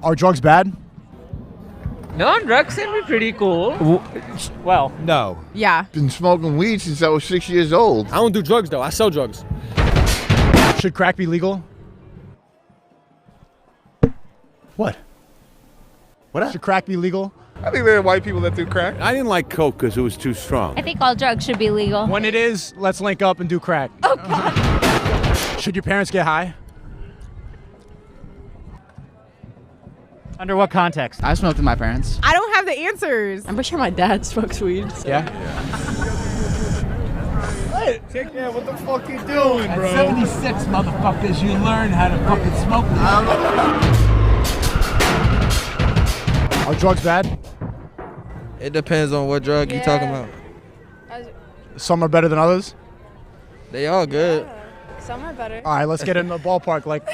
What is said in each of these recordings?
Are drugs bad? No, drugs can be pretty cool. Well, No. Yeah. Been smoking weed since I was 6 years old. I don't do drugs, though. I sell drugs. Should crack be legal? What? What? Should crack be legal? I think there are white people that do crack. I didn't like coke because it was too strong. I think all drugs should be legal. When it is, let's link up and do crack. Oh, God. Should your parents get high? under what context? I smoked with my parents. I don't have the answers. I'm pretty sure my dad smokes weed. So. Yeah. Yeah, what the fuck you doing, bro? 76, motherfuckers, you learn how to fucking smoke this. Are drugs bad? It depends on what drug you talking about. Some are better than others? They all good. Some are better. All right, let's get in the ballpark. Like,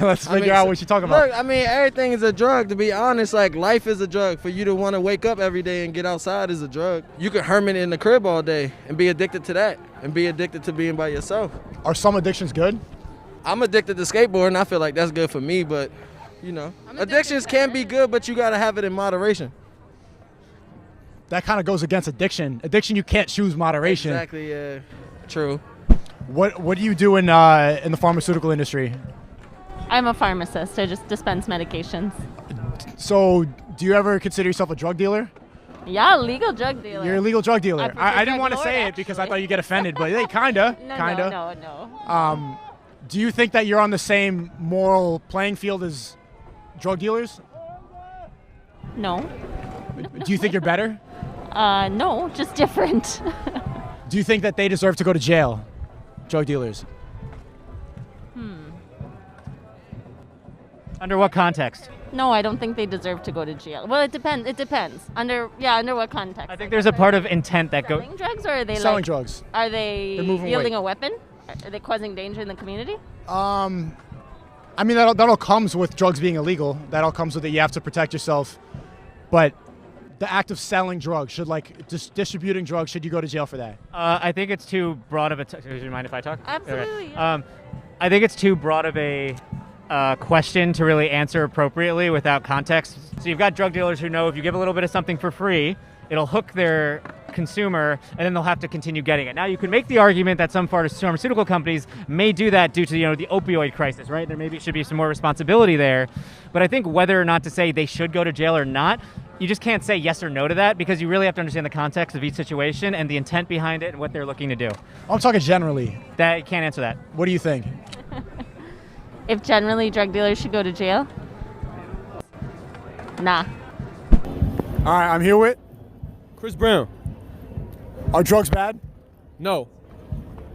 let's figure out what you're talking about. Look, I mean, everything is a drug, to be honest. Like, life is a drug. For you to want to wake up every day and get outside is a drug. You can hermit in the crib all day and be addicted to that and be addicted to being by yourself. Are some addictions good? I'm addicted to skateboarding. I feel like that's good for me, but, you know, addictions can be good, but you got to have it in moderation. That kind of goes against addiction. Addiction, you can't choose moderation. Exactly, yeah. True. What do you do in the pharmaceutical industry? I'm a pharmacist. I just dispense medications. So, do you ever consider yourself a drug dealer? Yeah, legal drug dealer. You're a legal drug dealer. I didn't drug want to lord, say it because I actually. thought you get offended, but hey, kinda. No. Do you think that you're on the same moral playing field as drug dealers? No. Do you think you're better? No, just different. Do you think that they deserve to go to jail, drug dealers? Under what context? No, I don't think they deserve to go to jail. Well, it depends. It depends. Under what context? I think there's a part of intent that goes. Selling drugs, or are they Selling like? drugs. Are they They're moving wielding weight. a weapon? Are they causing danger in the community? I mean, that all comes with drugs being illegal. That all comes with it. You have to protect yourself. But the act of selling drugs, distributing drugs, should you go to jail for that? I think it's too broad of a. Do you mind if I talk? Absolutely. Okay. Yeah. I think it's too broad of a question to really answer appropriately without context. So you've got drug dealers who know if you give a little bit of something for free, it'll hook their consumer, and then they'll have to continue getting it. Now, you can make the argument that some pharmaceutical companies may do that due to the opioid crisis, right? There maybe should be some more responsibility there. But I think whether or not to say they should go to jail or not, you just can't say yes or no to that, because you really have to understand the context of each situation and the intent behind it and what they're looking to do. I'm talking generally. That you can't answer that. What do you think? If generally drug dealers should go to jail? Nah. All right, I'm here with. Chris Brown. Are drugs bad? No.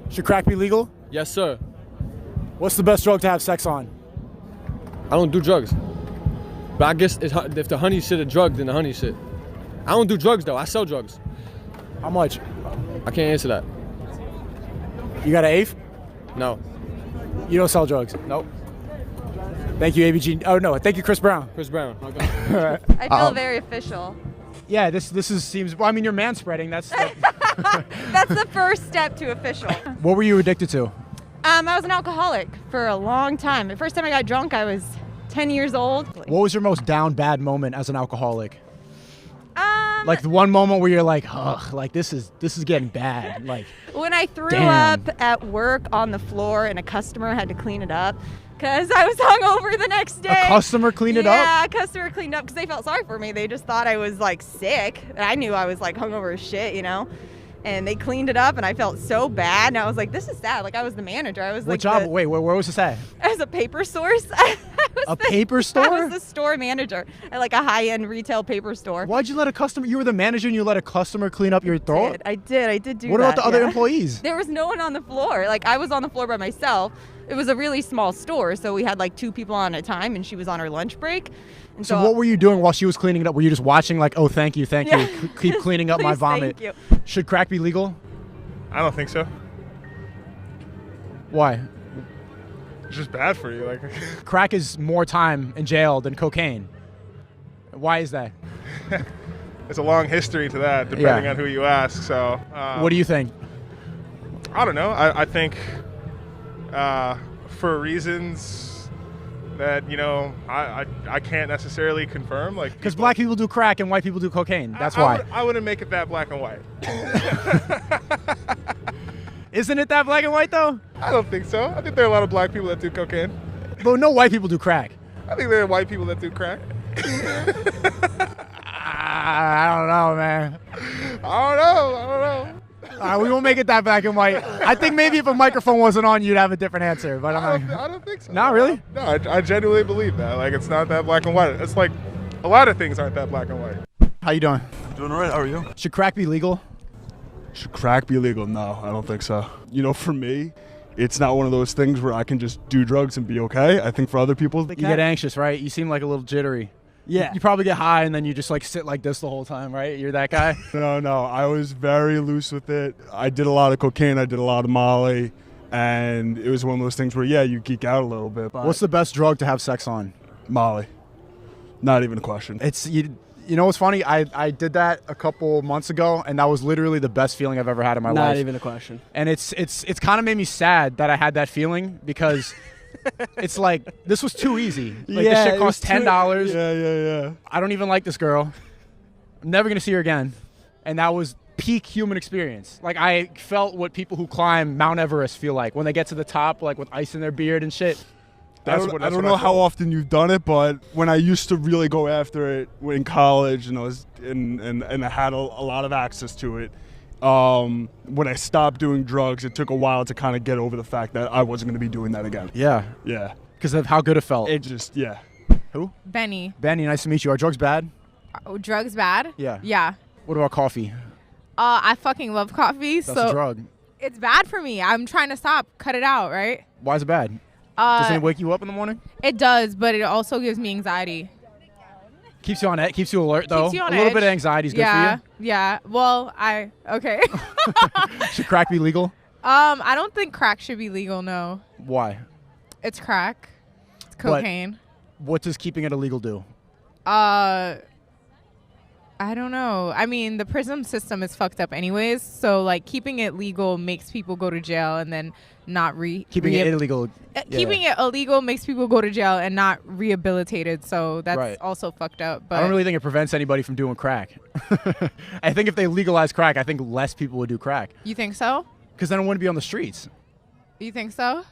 Should crack be legal? Yes, sir. What's the best drug to have sex on? I don't do drugs. But I guess if the honey shit a drug, then the honey shit. I don't do drugs, though. I sell drugs. How much? I can't answer that. You got an eighth? No. You don't sell drugs? Nope. Thank you, ABG. Oh, no. Thank you, Chris Brown. Chris Brown. I feel very official. Yeah, this seems. Well, I mean, you're manspreading. That's. That's the first step to official. What were you addicted to? I was an alcoholic for a long time. The first time I got drunk, I was 10 years old. What was your most down bad moment as an alcoholic? Like the one moment where you're like, ugh, like this is getting bad. Like when I threw damn. up at work on the floor and a customer had to clean it up because I was hungover the next day. A customer cleaned it up? Yeah, a customer cleaned up because they felt sorry for me. They just thought I was like sick. And I knew I was like hungover as shit, And they cleaned it up, and I felt so bad. And I was like, "This is sad." Like I was the manager. I was what like, job? Wait, where was this at? I was a paper source. Paper store? I was the store manager at like a high-end retail paper store. Why'd you let a customer? You were the manager, and you let a customer clean up your throat? I did do that. What about the other yeah. employees? There was no one on the floor. Like I was on the floor by myself. It was a really small store, so we had like 2 people on at a time, and she was on her lunch break. And So what were you doing while she was cleaning it up? Were you just watching like, oh, thank you, Yeah. keep cleaning up my Please, vomit? thank you. Should crack be legal? I don't think so. Why? It's just bad for you. Like, Crack is more time in jail than cocaine. Why is that? it's a long history to that, depending on who you ask. So, What do you think? I don't know. I think for reasons that, you know, I can't necessarily confirm. Like, Because black people do crack and white people do cocaine. That's why. I wouldn't make it that black and white. Isn't it that black and white though? I don't think so. I think there are a lot of black people that do cocaine. But no white people do crack. I think there are white people that do crack. I don't know, man. I don't know. All right, we won't make it that black and white. I think maybe if a microphone wasn't on, you'd have a different answer. But I don't think so. Not really? No, I genuinely believe that. Like, it's not that black and white. It's like a lot of things aren't that black and white. How you doing? Doing all right. How are you? Should crack be legal? Should crack be legal? No, I don't think so. You know, for me, it's not one of those things where I can just do drugs and be okay. I think for other people, You get anxious, right? You seem like a little jittery. Yeah. You probably get high and then you just like sit like this the whole time, right? You're that guy? No. I was very loose with it. I did a lot of cocaine. I did a lot of Molly. And it was one of those things where, yeah, you geek out a little bit. But What's the best drug to have sex on? Molly? Not even a question. It's you know what's funny? I did that a couple months ago, and that was literally the best feeling I've ever had in my life. Not even a question. And it's kind of made me sad that I had that feeling because it's like this was too easy. Like this shit cost $10. Yeah. I don't even like this girl. I'm never gonna see her again. And that was peak human experience. Like I felt what people who climb Mount Everest feel like when they get to the top, like with ice in their beard and shit. I don't know how often you've done it, but when I used to really go after it in college, and I was and I had a lot of access to it. When I stopped doing drugs, it took a while to kind of get over the fact that I wasn't going to be doing that again. Yeah. Because of how good it felt. It just Who? Benny. Benny, nice to meet you. Are drugs bad? Oh, drugs bad? Yeah. Yeah. What about coffee? I fucking love coffee. That's so a drug. It's bad for me. I'm trying to stop. Cut it out, right? Why is it bad? Doesn't it wake you up in the morning? It does, but it also gives me anxiety. Keeps you on it. Keeps you alert, though. Keeps you on a little edge. bit of anxiety is good for you. Yeah. Well, okay. Should crack be legal? I don't think crack should be legal. No. Why? It's crack. It's cocaine. What does keeping it illegal do? I don't know. I mean, the prison system is fucked up anyways. So, like, keeping it legal makes people go to jail and then not Keeping it illegal. Keeping it illegal makes people go to jail and not rehabilitated. So that's also fucked up. But I don't really think it prevents anybody from doing crack. I think if they legalize crack, I think less people would do crack. You think so? Because then it wouldn't be on the streets. You think so?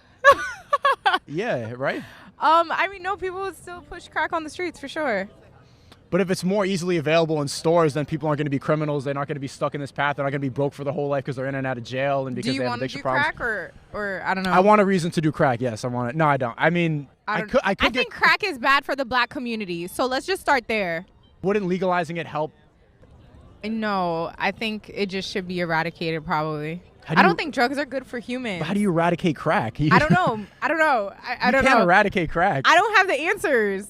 Yeah, right? I mean, no, people would still push crack on the streets for sure. But if it's more easily available in stores, then people aren't going to be criminals. They're not going to be stuck in this path. They're not going to be broke for the whole life because they're in and out of jail and because do they you have want to addiction do problems. crack or I don't know? I want a reason to do crack. Yes, I want it. No, I don't. I mean, I think crack is bad for the black community. So let's just start there. Wouldn't legalizing it help? No, I think it just should be eradicated probably. I don't think drugs are good for humans. How do you eradicate crack? I don't know. I don't know. I don't know. You can't eradicate crack. I don't have the answers.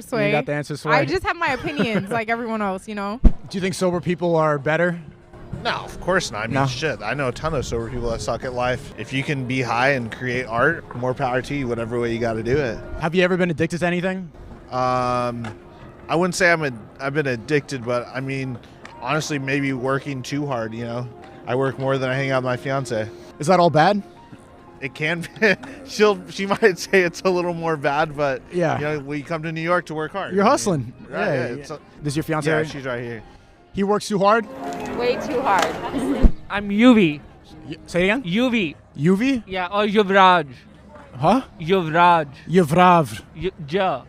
Sway. You got the answers, Sway? I just have my opinions like everyone else, you know? Do you think sober people are better? No, of course not. I mean, shit. I know a ton of sober people that suck at life. If you can be high and create art, more power to you, whatever way you got to do it. Have you ever been addicted to anything? I wouldn't say I've been addicted, but I mean, honestly, maybe working too hard, you know? I work more than I hang out with my fiance. Is that all bad? It can be. She might say it's a little more bad, but yeah, you know, we come to New York to work hard. You're hustling. Right, yeah. Does your fiance? Yeah, she's right here. He works too hard? Way too hard. I'm Yuvi. Say it again? Yuvi. Yuvi? Yeah, or Yuvraj. Huh? Yuvraj. Yuvrav. Ja.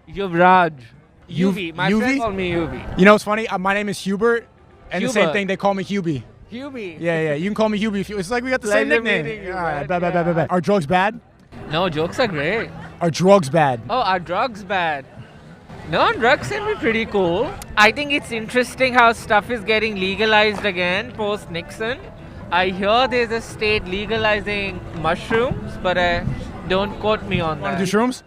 Yuvraj. Yuvi. My friend called me Yuvi. You know what's funny? My name is Hubert, and Hubert. the same thing, they call me Hubie. Hubie. Yeah. You can call me Hubie. It's like we got the same nickname. All right, bad. Are drugs bad? No, jokes are great. Are drugs bad? Oh, are drugs bad? No, drugs can be pretty cool. I think it's interesting how stuff is getting legalized again post-Nixon. I hear there's a state legalizing mushrooms, but don't quote me on that. Want to do shrooms?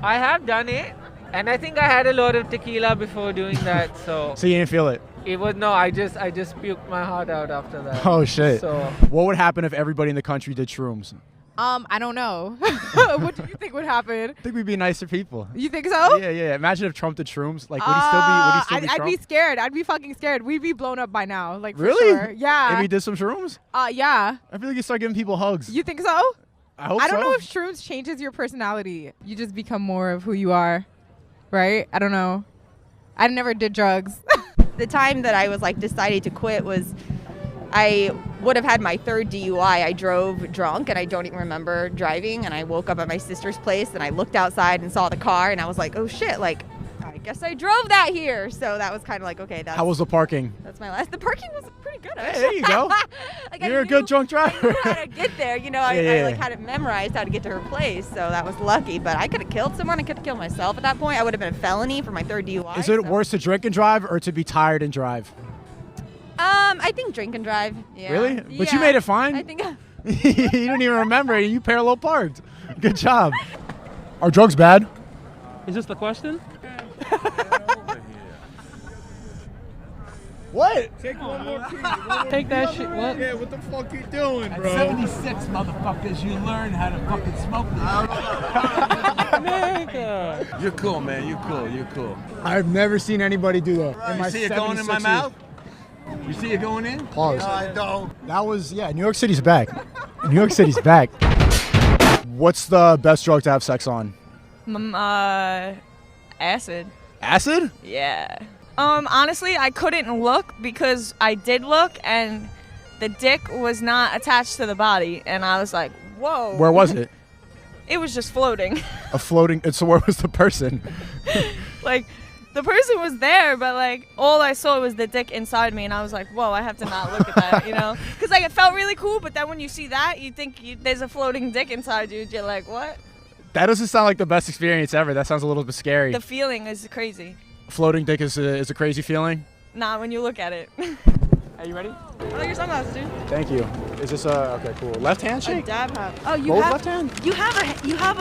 I have done it, and I think I had a lot of tequila before doing that, so... So you didn't feel it? It was, no, I just puked my heart out after that. Oh, shit. So, what would happen if everybody in the country did shrooms? I don't know. What do you think would happen? I think we'd be nicer people. You think so? Yeah. Imagine if Trump did shrooms. Like, would he still be I'd Trump? be scared. I'd be fucking scared. We'd be blown up by now. Like, for really? sure. Yeah. If he did some shrooms? Yeah. I feel like you start giving people hugs. You think so? I hope I don't so. know if shrooms changes your personality. You just become more of who you are, right? I don't know. I never did drugs. The time that I was like decided to quit was I would have had my third DUI. I drove drunk and I don't even remember driving, and I woke up at my sister's place and I looked outside and saw the car and I was like, oh shit, like I guess I drove that here. So that was kind of like, okay, that's How was the parking? that's my last. The parking was pretty good. Hey, there you go. Like, I You're a knew- good drunk I driver. knew how to get there. You know, I Yeah. like had it memorized how to get to her place, so that was lucky. But I could have killed someone. I could have killed myself at that point. I would have been a felony for my third DUI. Is it so- worse to drink and drive or to be tired and drive? I think drink and drive. Yeah. Really? But you Yeah. made it fine. I think. You didn't even remember. You parallel parked. Good job. Are drugs bad? Is this the question? What? Take one more Take that shit. What? Yeah, what the fuck you doing, At bro? 76, motherfuckers, you learn how to fucking smoke this. You're cool, man. You're cool. You're cool. I've never seen anybody do that. In You my see it going in my 76 mouth? years. You see it going in? Pause. No, I don't. That was, yeah, New York City's back. New York City's back. What's the best drug to have sex on? Acid. Acid? Yeah. Honestly, I couldn't look because I did look and the dick was not attached to the body, and I was like, whoa. Where was it? It was just floating. A floating, so where was the person? Like, the person was there, but like all I saw was the dick inside me, and I was like, whoa, I have to not look at that, you know? Because like it felt really cool, but then when you see that, you think there's a floating dick inside you. You're like, what? That doesn't sound like the best experience ever. That sounds a little bit scary. The feeling is crazy. Floating dick is a crazy feeling. Nah, when you look at it. Are you ready? I like your sunglasses, dude. Thank you. Is this okay? Cool. Left hand A shake. dab hat. Oh, you Both have left hand? You have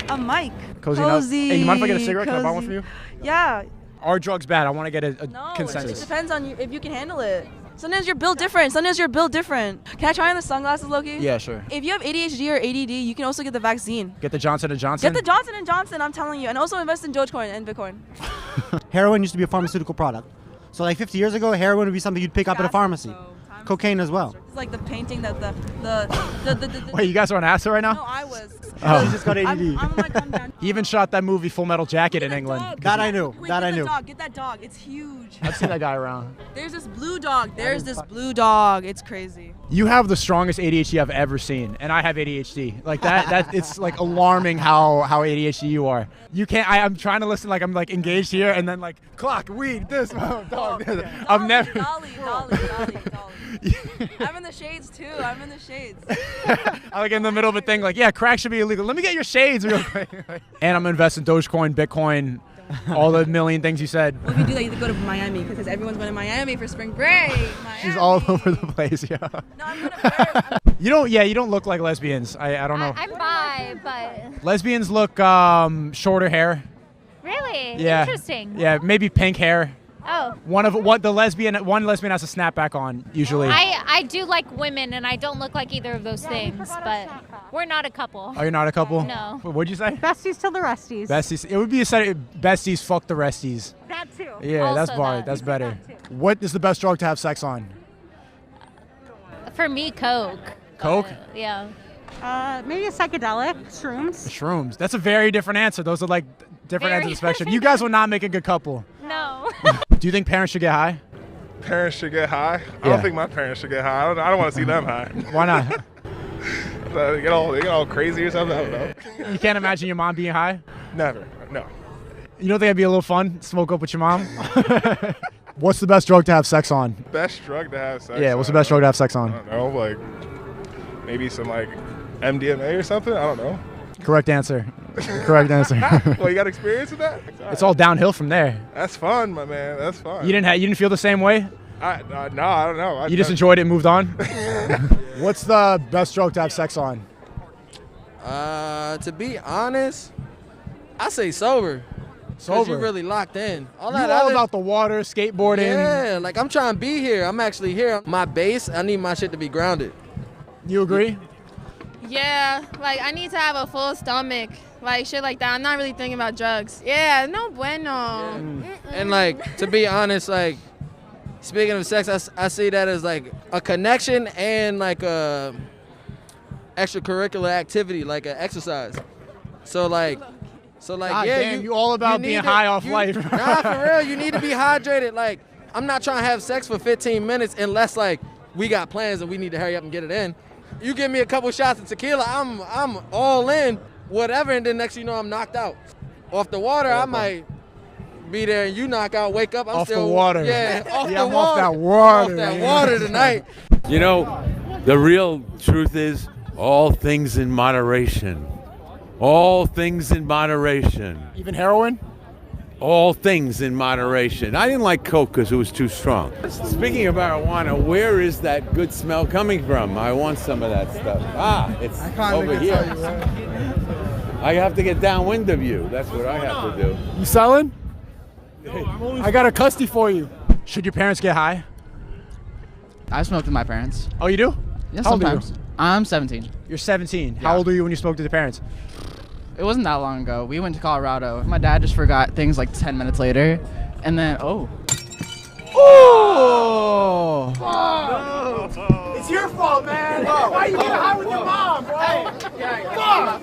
a mic. Cozy enough. Hey, you mind if I get a cigarette? Can I buy one cozy. for you? Yeah. Are drugs bad? I want to get a No, it consensus. just depends on you if you can handle it. Sometimes you're built different. Sometimes you're built different. Can I try on the sunglasses, Loki? Yeah, sure. If you have ADHD or ADD, you can also get the vaccine. Get the Johnson & Johnson. Get the Johnson & Johnson, I'm telling you. And also invest in Dogecoin and Bitcoin. Heroin used to be a pharmaceutical product. So like 50 years ago, heroin would be something you'd pick up at a pharmacy. Cocaine as well. It's like the painting that the Wait, you guys are on acid right now? No, I was. Oh. You just got ADD. I'm like, come down. He even shot that movie Full Metal Jacket in England. That I knew. Wait, That get I the knew. dog. Get that dog. It's huge. I've seen that guy around. There's this blue dog. There's this blue dog. It's crazy. You have the strongest ADHD I've ever seen, and I have ADHD. Like that it's like alarming how ADHD you are. You can't. I'm trying to listen like I'm like engaged here, and then like clock, weed, this, dog. This. I've never. Dolly. I'm in the shades too. I'm in the shades. I like in the middle of a thing like, yeah, crack should be illegal. Let me get your shades real quick. And I'm investing Dogecoin, Bitcoin, all the million things you said. Well, if you do that, you have to go to Miami because everyone's going to Miami for spring break. She's all over the place, yeah. No, I'm gonna. You don't look like lesbians. I don't know. I'm bi, but Lesbians look shorter hair. really Yeah. interesting. Yeah, maybe pink hair. Oh. One lesbian has a snapback on usually. I do like women, and I don't look like either of those things, but we're not a couple. Are you not a couple? No. What'd you say? Besties till the resties. Besties. It would be a set of besties. Fuck the resties. That too. Yeah, that's Also bar. that. That's better. What is the best drug to have sex on? For me, Coke. Coke? Yeah. Maybe a psychedelic, shrooms. Shrooms. That's a very different answer. Those are like different ends of Very the spectrum. You guys will not make a good couple. No. Do you think parents should get high? Parents should get high. I Yeah. don't think my parents should get high. I don't want to see them high. Why not? They get all crazy or something. I don't know. You can't imagine your mom being high? Never. No. You don't think it'd be a little fun? Smoke up with your mom? What's the best drug to have sex on? Best drug to have sex. Yeah, what's the on? best drug to have sex on? I don't know, like maybe some like MDMA or something. I don't know. Correct answer. Correct answer. Well, you got experience with that? It's all downhill from there. That's fun, my man. That's fun. You didn't feel the same way? No, I don't know. You just enjoyed it and moved on? What's the best drug to have sex on? To be honest, I say sober. 'Cause Sober? you really locked in. You all about the water, skateboarding. Yeah, like I'm trying to be here. I'm actually here. My base, I need my shit to be grounded. You agree? Yeah, like I need to have a full stomach, like shit like that. I'm not really thinking about drugs. Yeah, no bueno. And like, to be honest, like, speaking of sex, I see that as like a connection and like extracurricular activity, like an exercise. So like, God yeah, damn, you all about need being to- high off you- life. Nah, for real, you need to be hydrated. Like, I'm not trying to have sex for 15 minutes unless like we got plans and we need to hurry up and get it in. You give me a couple shots of tequila, I'm all in, whatever, and then next thing you know I'm knocked out. Off the water, I might be there and you knock out, wake up, I'm Off the still water. Yeah, off Yeah, the I'm water. off that water, Off that man. water tonight. You know, the real truth is all things in moderation. All things in moderation. Even heroin? All things in moderation. I didn't like Coke because it was too strong. Speaking of marijuana, where is that good smell coming from? I want some of that stuff. Ah, it's over here. I have to get downwind of you. That's what I have to do. You selling? I got a custody for you. Should your parents get high? I smoked with my parents. Oh, you do? Yeah, How old are you? sometimes. I'm 17. You're 17. How old were you when you smoked with your parents? It wasn't that long ago. We went to Colorado. My dad just forgot things like 10 minutes later. And then, oh. It's your fault, man. Why you getting high with your mom, bro?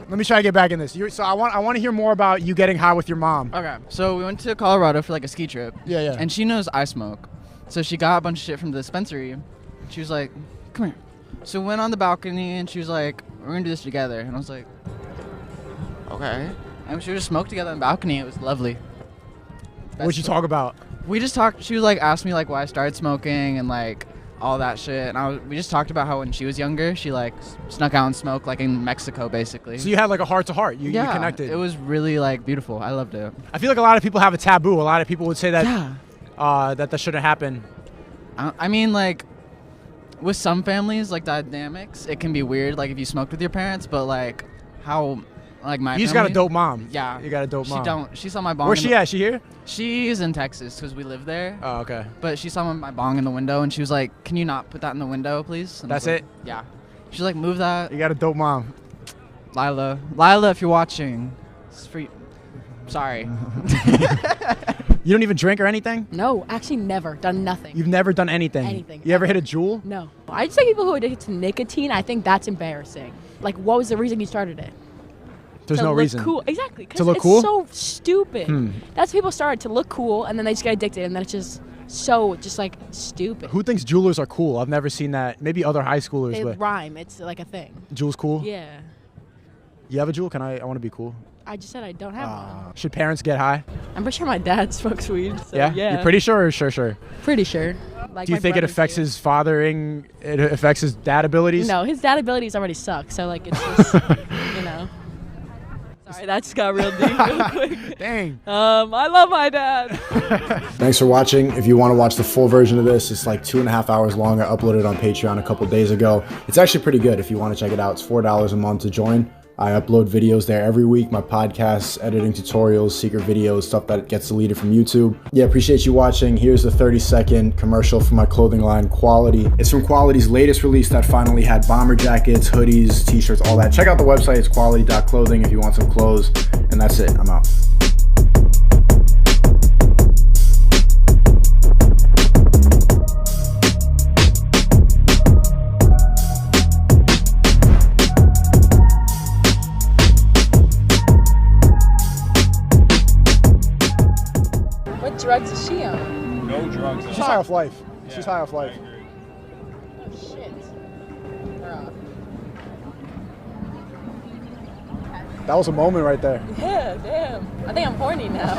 Let me try to get back in this. So I want to hear more about you getting high with your mom. Okay. So we went to Colorado for like a ski trip. Yeah, yeah. And she knows I smoke. So she got a bunch of shit from the dispensary. She was like, come here. So we went on the balcony and she was like, we're going to do this together. And I was like, okay. And we just smoked together on the balcony. It was lovely. What'd you talk about? We just talked. She was like, asked me like why I started smoking and like all that shit. And we just talked about how when she was younger, she like snuck out and smoked like in Mexico basically. So you had like a heart to heart. You Yeah, connected. it was really like beautiful. I loved it. I feel like a lot of people have a taboo. A lot of people would say that that shouldn't happen. I mean, like, with some families, like, dynamics, it can be weird, like, if you smoked with your parents, but, like, how, like, my You just got a family- dope mom. Yeah. You got a dope mom. She saw my bong. Where's in she the- at? She here? She's in Texas, because we live there. Oh, okay. But she saw my bong in the window, and she was like, can you not put that in the window, please? And I was That's like, it? Yeah. She's like, move that. You got a dope mom. Lila, if you're watching, it's for you. Sorry. You don't even drink or anything? No, actually never done nothing. You've never done anything? Anything. You ever hit a jewel? No. I just say people who are addicted to nicotine, I think that's embarrassing. Like, what was the reason you started it? There's to no look reason. Cool. Exactly. 'Cause To look it's cool? so stupid. That's people started to look cool, and then they just get addicted, and then it's just so like stupid. Who thinks jewelers are cool? I've never seen that. Maybe other high schoolers, They but rhyme. It's like a thing. jewel's cool? Yeah. You have a jewel? I want to be cool. I just said I don't have one. Should parents get high? I'm pretty sure my dad smokes weed. So yeah? You're pretty sure or sure? Pretty sure. Like Do you my think it brothers affects do. his fathering? It affects his dad abilities? No, his dad abilities already suck. So like it's just, you know. Sorry, that just got real deep real quick. Dang. I love my dad. Thanks for watching. If you want to watch the full version of this, it's like 2.5 hours long. I uploaded it on Patreon a couple days ago. It's actually pretty good if you want to check it out. It's $4 a month to join. I upload videos there every week, my podcasts, editing tutorials, secret videos, stuff that gets deleted from YouTube. Yeah, appreciate you watching. Here's a 30-second commercial for my clothing line, Quality. It's from Quality's latest release that finally had bomber jackets, hoodies, t-shirts, all that. Check out the website, it's quality.clothing if you want some clothes. And that's it, I'm out. What drugs is she on? No drugs. She's high off life. She's high off life. Oh shit. That was a moment right there. Yeah, damn. I think I'm horny now.